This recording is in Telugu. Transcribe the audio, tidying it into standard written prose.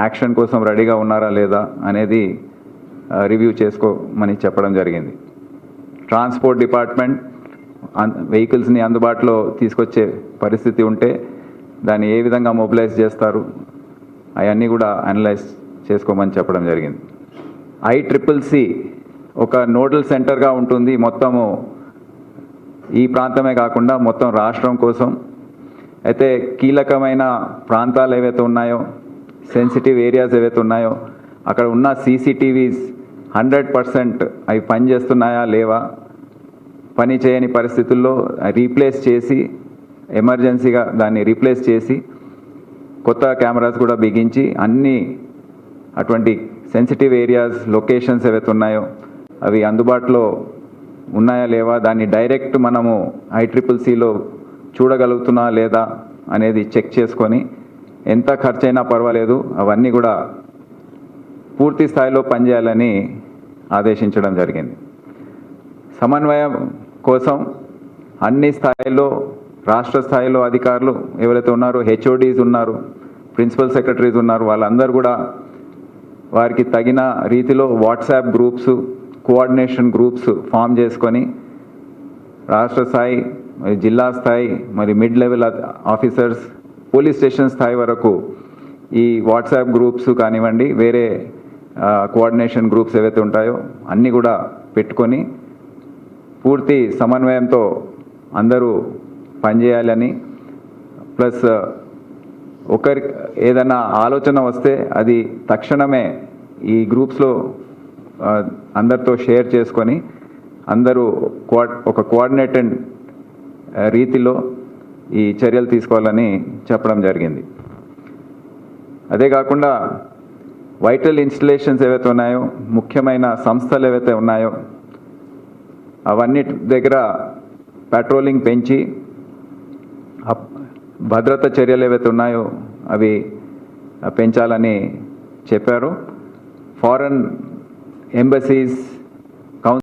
యాక్షన్ కోసం రెడీగా ఉన్నారా లేదా అనేది రివ్యూ చేసుకోమని చెప్పడం జరిగింది. ట్రాన్స్పోర్ట్ డిపార్ట్మెంట్ వెహికల్స్ని అందుబాటులో తీసుకొచ్చే పరిస్థితి ఉంటే దాన్ని ఏ విధంగా మొబిలైజ్ చేస్తారు అవన్నీ కూడా అనలైజ్ చేసుకోమని చెప్పడం జరిగింది. ICCC ఒక నోడల్ సెంటర్గా ఉంటుంది, మొత్తము ఈ ప్రాంతమే కాకుండా మొత్తం రాష్ట్రం కోసం. అయితే కీలకమైన ప్రాంతాలు ఏవైతే ఉన్నాయో, సెన్సిటివ్ ఏరియాస్ ఏవైతే ఉన్నాయో, అక్కడ ఉన్న CCTVs 100% అవి పనిచేస్తున్నాయా లేవా, పని చేయని పరిస్థితుల్లో రీప్లేస్ చేసి, ఎమర్జెన్సీగా దాన్ని రీప్లేస్ చేసి కొత్త కెమెరాస్ కూడా బిగించి అన్ని అటువంటి సెన్సిటివ్ ఏరియాస్ లొకేషన్స్ ఏవైతే ఉన్నాయో అవి అందుబాటులో ఉన్నాయా లేవా, దాన్ని డైరెక్ట్ మనము ICCCలో చూడగలుగుతున్నా లేదా అనేది చెక్ చేసుకొని ఎంత ఖర్చైనా పర్వాలేదు అవన్నీ కూడా పూర్తి స్థాయిలో పనిచేయాలని ఆదేశించడం జరిగింది. సమన్వయం కోసం అన్ని స్థాయిలో, రాష్ట్ర స్థాయిలో అధికారులు ఎవరైతే ఉన్నారో, HODs ఉన్నారు, ప్రిన్సిపల్ సెక్రటరీస్ ఉన్నారు, వాళ్ళందరూ కూడా వారికి తగిన రీతిలో WhatsApp groups, coordination groups form చేసుకొని రాష్ట్ర స్థాయి, జిల్లా స్థాయి, మరి mid level officers, police station స్థాయి వరకు ఈ వాట్సాప్ గ్రూప్స్ కానివ్వండి, వేరే కోఆర్డినేషన్ గ్రూప్స్ ఏవైతే ఉంటాయో అన్నీ కూడా పెట్టుకొని పూర్తి సమన్వయంతో అందరూ పనిచేయాలని, ప్లస్ ఒకరి ఏదైనా ఆలోచన వస్తే అది తక్షణమే ఈ గ్రూప్స్లో అందరితో షేర్ చేసుకొని అందరూ ఒక కోఆర్డినేటెడ్ రీతిలో ఈ చర్యలు తీసుకోవాలని చెప్పడం జరిగింది. అదే కాకుండా వైటల్ ఇన్స్టలేషన్స్ ఏవైతే ఉన్నాయో, ముఖ్యమైన సంస్థలు ఏవైతే ఉన్నాయో అవన్నిటి దగ్గర పెట్రోలింగ్ పెంచి భద్రత చర్యలు ఏవైతే ఉన్నాయో అవి పెంచాలని చెప్పారు. Foreign embassies